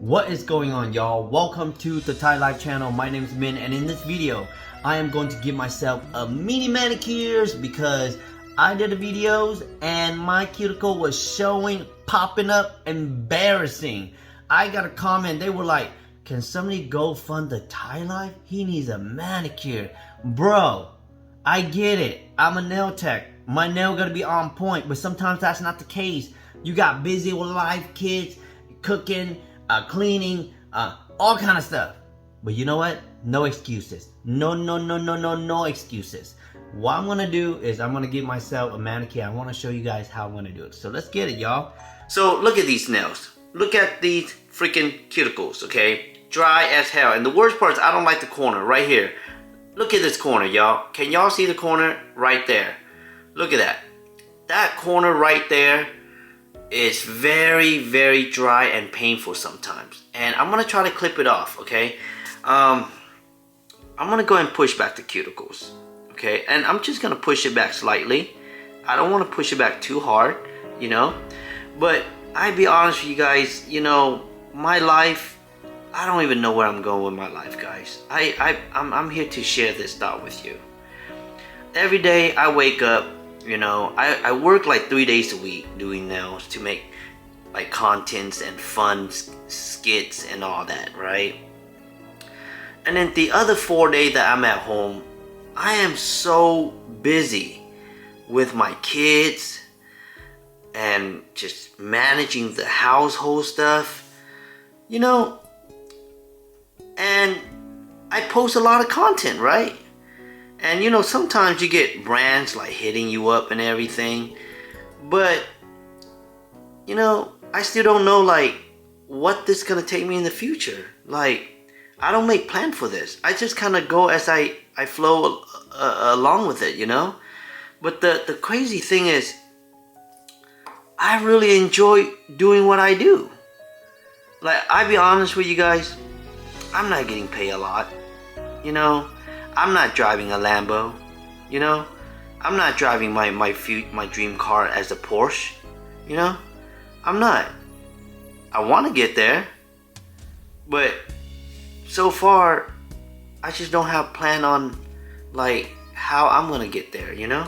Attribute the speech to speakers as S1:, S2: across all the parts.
S1: What is going on, y'all? Welcome to the Thai Life channel. My name is Min, and in this video I am going to give myself a mini manicures because I did the videos and my cuticle was showing, popping up, embarrassing. I got a comment, they were like, can somebody go fund the Thai Life? He needs a manicure. Bro, I get it. I'm a nail tech. My nail gotta be on point, but sometimes that's not the case. You got busy with life, kids, cooking, cleaning, all kind of stuff. But you know what? No excuses. No excuses. What I'm gonna do is I'm gonna give myself a manicure. I wanna show you guys how I'm gonna do it. So let's get it, y'all. So look at these nails. Look at these freaking cuticles, okay? Dry as hell. And the worst part is I don't like the corner right here. Look at this corner, y'all. Can y'all see the corner right there? Look at that. That corner right there is very dry and painful sometimes. And I'm gonna try to clip it off, okay? I'm gonna go and push back the cuticles, okay? And I'm just gonna push it back slightly. I don't wanna push it back too hard, you know? But I'll be honest with you guys, you know, my life, I don't even know where I'm going with my life, guys. I'm here to share this thought with you. Every day I wake up, you know, I work like 3 days a week doing nails to make like contents and fun skits and all that, right? And then the other 4 days that I'm at home, I am so busy with my kids and just managing the household stuff, you know, and I post a lot of content, right? And you know, sometimes you get brands like hitting you up and everything, but you know, I still don't know like what this is gonna take me in the future. Like, I don't make plans for this. I just kind of go as I flow along with it, you know. But the crazy thing is, I really enjoy doing what I do. Like, I'll be honest with you guys, I'm not getting paid a lot, you know. I'm not driving a Lambo, you know. I'm not driving my dream car as a Porsche, you know. I'm not. I want to get there, but so far, I just don't have a plan on like how I'm gonna get there, you know.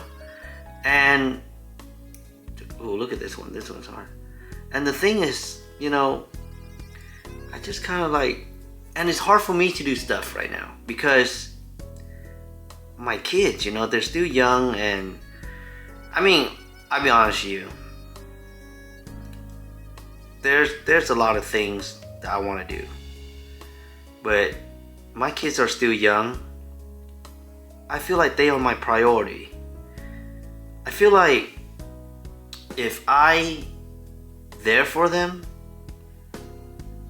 S1: And oh, look at this one. This one's hard. And the thing is, you know, I just kind of like, and it's hard for me to do stuff right now because my kids, you know, they're still young. And I mean, I'll be honest with you, there's a lot of things that I want to do, but my kids are still young. I feel like they are my priority. I feel like if I there for them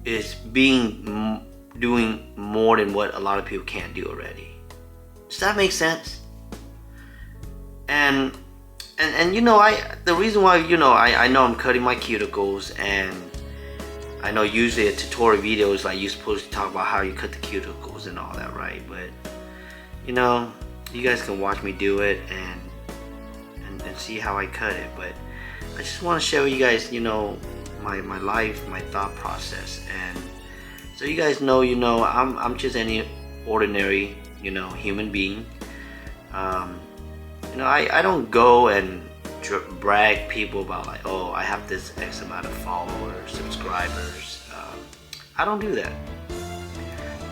S1: is doing more than what a lot of people can't do already. Does that make sense? And you know, the reason why, you know, I know I'm cutting my cuticles, and I know usually a tutorial video is like you're supposed to talk about how you cut the cuticles and all that, right? But you know, you guys can watch me do it and see how I cut it. But I just want to show you guys, you know, my life, my thought process, and so you guys know, you know, I'm just any ordinary, you know, human being. You know, I don't go and brag people about like, oh, I have this X amount of followers, subscribers. I don't do that.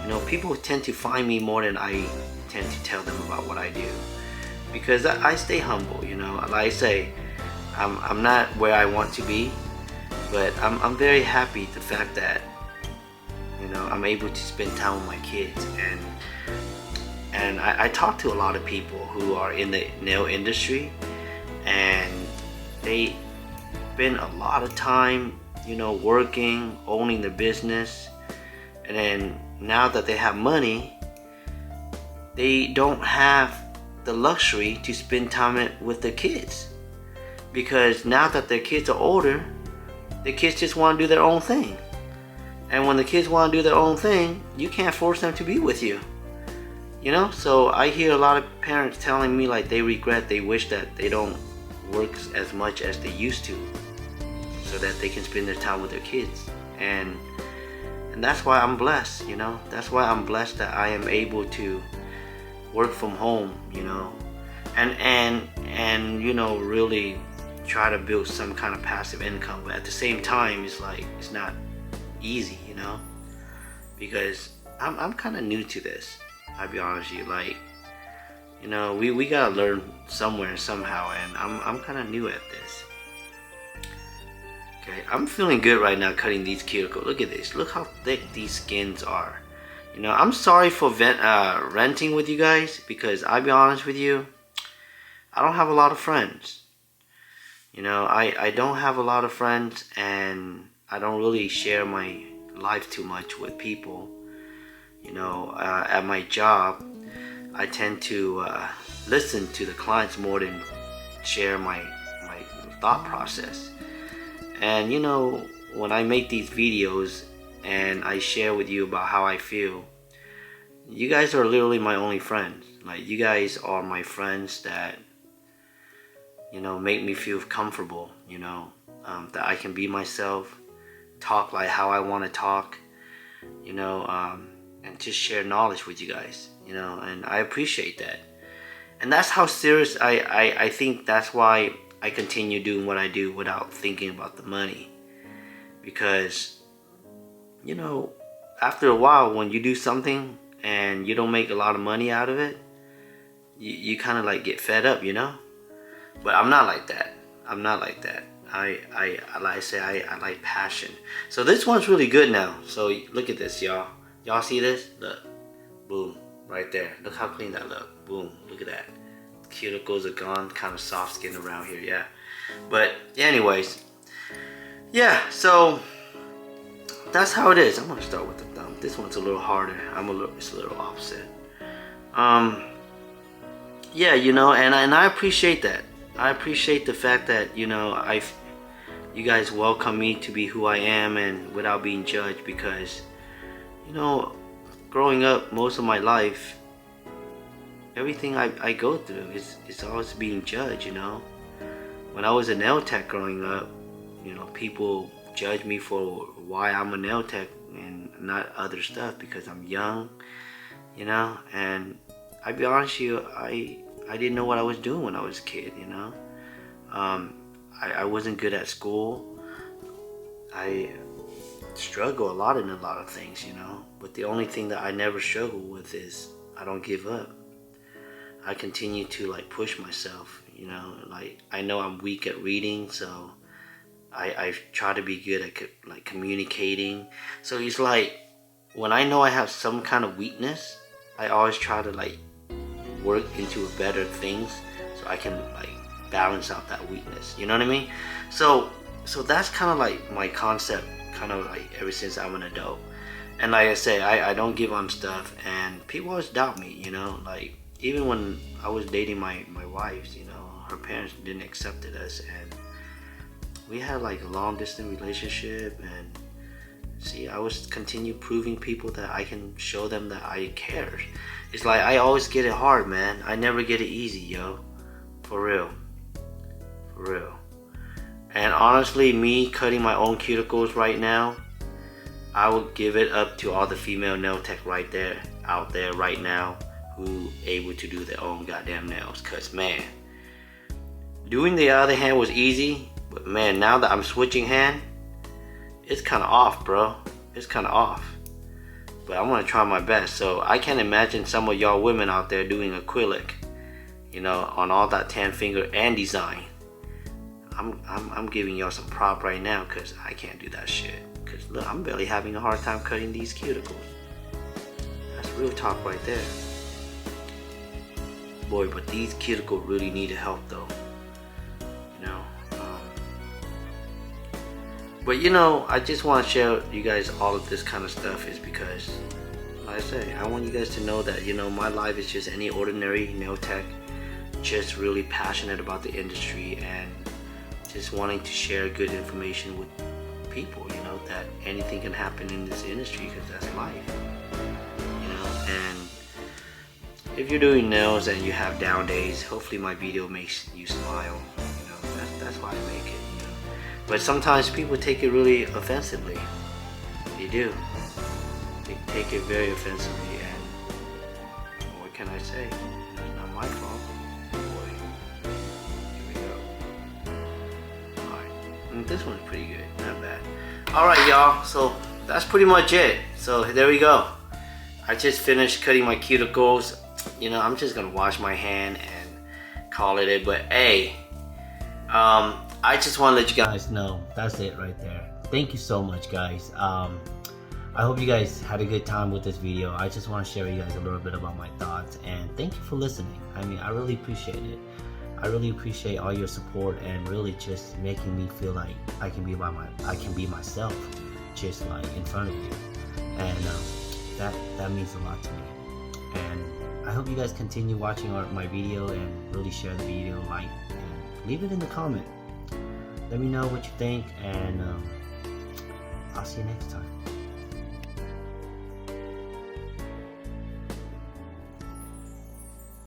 S1: You know, people tend to find me more than I tend to tell them about what I do, because I stay humble. You know, like I say, I'm not where I want to be, but I'm very happy the fact that, you know, I'm able to spend time with my kids. And I talk to a lot of people who are in the nail industry, and they spend a lot of time, you know, working, owning their business, and then now that they have money, they don't have the luxury to spend time with their kids, because now that their kids are older, the kids just want to do their own thing. And when the kids want to do their own thing, you can't force them to be with you. You know, so I hear a lot of parents telling me like they regret, they wish that they don't work as much as they used to, so that they can spend their time with their kids. And And that's why I'm blessed, you know. That's why I'm blessed that I am able to work from home, you know, and you know, really try to build some kind of passive income. But at the same time, it's like it's not easy, you know, because I'm kind of new to this. I'll be honest with you, like, you know, we gotta learn somewhere somehow, and I'm kind of new at this. Okay, I'm feeling good right now cutting these cuticles. Look at this. Look how thick these skins are. You know, I'm sorry for renting with you guys, because I'll be honest with you, I don't have a lot of friends. You know, I don't have a lot of friends, and I don't really share my life too much with people. You know, at my job, I tend to listen to the clients more than share my thought process. And you know, when I make these videos and I share with you about how I feel, you guys are literally my only friends. Like, you guys are my friends that, you know, make me feel comfortable, you know, that I can be myself, talk like how I want to talk, you know, and just share knowledge with you guys, you know, and I appreciate that. And that's how serious I think that's why I continue doing what I do without thinking about the money. Because, you know, after a while, when you do something and you don't make a lot of money out of it, you kind of like get fed up, you know. But I'm not like that. I'm not like that. I like I say, I like passion. So this one's really good now. So look at this, y'all. Y'all see this? Look, boom, right there. Look how clean that look. Boom, look at that. Cuticles are gone, kind of soft skin around here, yeah. But anyways, yeah, so that's how it is. I'm gonna start with the thumb. This one's a little harder. It's a little offset. Yeah, you know, and I appreciate that. I appreciate the fact that, you know, you guys welcome me to be who I am and without being judged, because, you know, growing up most of my life, everything I go through is always being judged, you know. When I was a Nailtech growing up, you know, people judge me for why I'm a Nailtech and not other stuff, because I'm young, you know. And I'll be honest with you, I didn't know what I was doing when I was a kid, you know. I wasn't good at school. I struggle a lot in a lot of things, you know. But the only thing that I never struggle with is I don't give up. I continue to like push myself, you know. Like, I know I'm weak at reading, so I try to be good at like communicating. So it's like, when I know I have some kind of weakness, I always try to like work into a better things so I can like balance out that weakness, you know what I mean? So that's kind of like my concept, kind of like ever since I'm an adult. And like I say, I don't give on stuff, and people always doubt me, you know. Like, even when I was dating my wife, you know, her parents didn't accept us, and we had like a long distance relationship. And see, I was continue proving people that I can show them that I care. It's like I always get it hard, man. I never get it easy, yo. For real. For real. And honestly, me cutting my own cuticles right now, I would give it up to all the female Nailtech right there, out there right now, who able to do their own goddamn nails. Cause man, doing the other hand was easy, but man, now that I'm switching hand, it's kind of off, bro. It's kind of off. But I'm gonna try my best. So I can imagine some of y'all women out there doing acrylic, you know, on all that 10 finger and design. I'm giving y'all some prop right now, cause I can't do that shit. Cause look, I'm barely having a hard time cutting these cuticles. That's real talk right there. Boy, but these cuticles really need help though, you know. But you know, I just want to share with you guys all of this kind of stuff is because, like I say, I want you guys to know that, you know, my life is just any ordinary Nailtech, just really passionate about the industry and just wanting to share good information with people, you know, that anything can happen in this industry, because that's life, you know. And if you're doing nails and you have down days, hopefully my video makes you smile, you know. That's why I make it, you know. But sometimes people take it really offensively. They do. They take it very offensively, and what can I say? It's not my fault. Boy, here we go. Alright, this one's pretty good, not bad. Alright, y'all, so that's pretty much it. So there we go. I just finished cutting my cuticles. You know, I'm just gonna wash my hand and call it. But hey, I just want to let you guys know that's it right there. Thank you so much, guys. I hope you guys had a good time with this video. I just want to share with you guys a little bit about my thoughts, and thank you for listening. I mean, I really appreciate it. I really appreciate all your support and really just making me feel like I can be myself, just like in front of you, and that means a lot to me. And I hope you guys continue watching my video and really share the video, like, and leave it in the comment. Let me know what you think, and I'll see you next time.